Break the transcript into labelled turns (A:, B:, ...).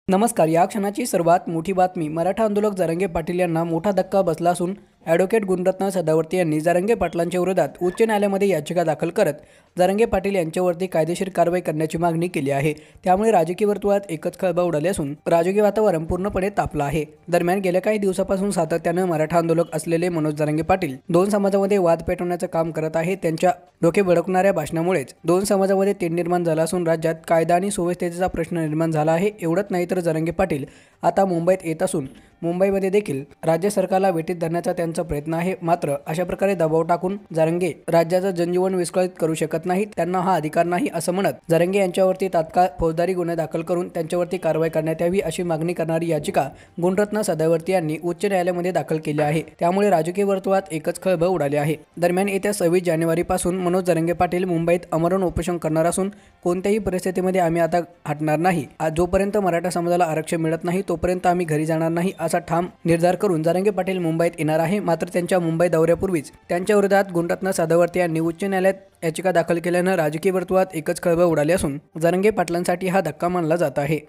A: नमस्कार. या क्षणाची सर्वात मोठी बातमी. मराठा आंदोलक जरांगे पाटील यांना मोठा धक्का बसला असून ॲडव्होकेट गुणरत्न सदावर्ते यांनी जरांगे पाटलांच्या विरोधात उच्च न्यायालयामध्ये याचिका दाखल करत जरांगे पाटील यांच्यावरती कायदेशीर कारवाई करण्याची मागणी केली आहे. त्यामुळे राजकीय वर्तुळात एकच खळबळ उडाली असून राजकीय वातावरण पूर्णपणे तापलं आहे. दरम्यान गेल्या काही दिवसापासून सातत्यानं मराठा आंदोलक असलेले मनोज जरांगे पाटील दोन समाजामध्ये वाद पेटवण्याचं काम करत आहेत. त्यांच्या डोके भडकणाऱ्या भाषणामुळेच दोन समाजामध्ये तेढ निर्माण झाला असून राज्यात कायदा आणि सुव्यवस्थेचा प्रश्न निर्माण झाला आहे. एवढंच नाही तर जरांगे पाटील आता मुंबईत येत असून मुंबईमध्ये देखील राज्य सरकारला वेठीत धरण्याचा त्यांचा प्रयत्न आहे. मात्र अशा प्रकारे दबाव टाकून जरांगे राज्याचं जनजीवन विस्कळीत करू शकत नाहीत. त्यांना हा अधिकार नाही असं म्हणत जरांगे यांच्यावरती तात्काळ फौजदारी गुन्हे दाखल करून त्यांच्यावरती कारवाई करण्यात यावी अशी मागणी करणारी याचिका गुणरत्न सदावर्ते यांनी उच्च न्यायालयामध्ये दाखल केली आहे. त्यामुळे राजकीय वर्तुळात एकच खळबळ उडाली आहे. दरम्यान येत्या 26 जानेवारीपासून मनोज जरांगे पाटील मुंबईत आमरण उपोषण करणार असून कोणत्याही परिस्थितीमध्ये आम्ही आता हटणार नाही. जोपर्यंत मराठा समाजाला आरक्षण मिळत नाही तोपर्यंत आम्ही घरी जाणार नाही असा ठाम निर्धार करून जरांगे पाटील मुंबईत येणार आहे. मात्र त्यांच्या मुंबई दौऱ्यापूर्वीच त्यांच्या विरोधात गुणरत्न सदावर्ते यांनी उच्च न्यायालयात याचिका दाखल केल्यानं राजकीय वर्तुळात एकच खळबळ उडाली असून जरांगे पाटलांसाठी हा धक्का मानला जात आहे.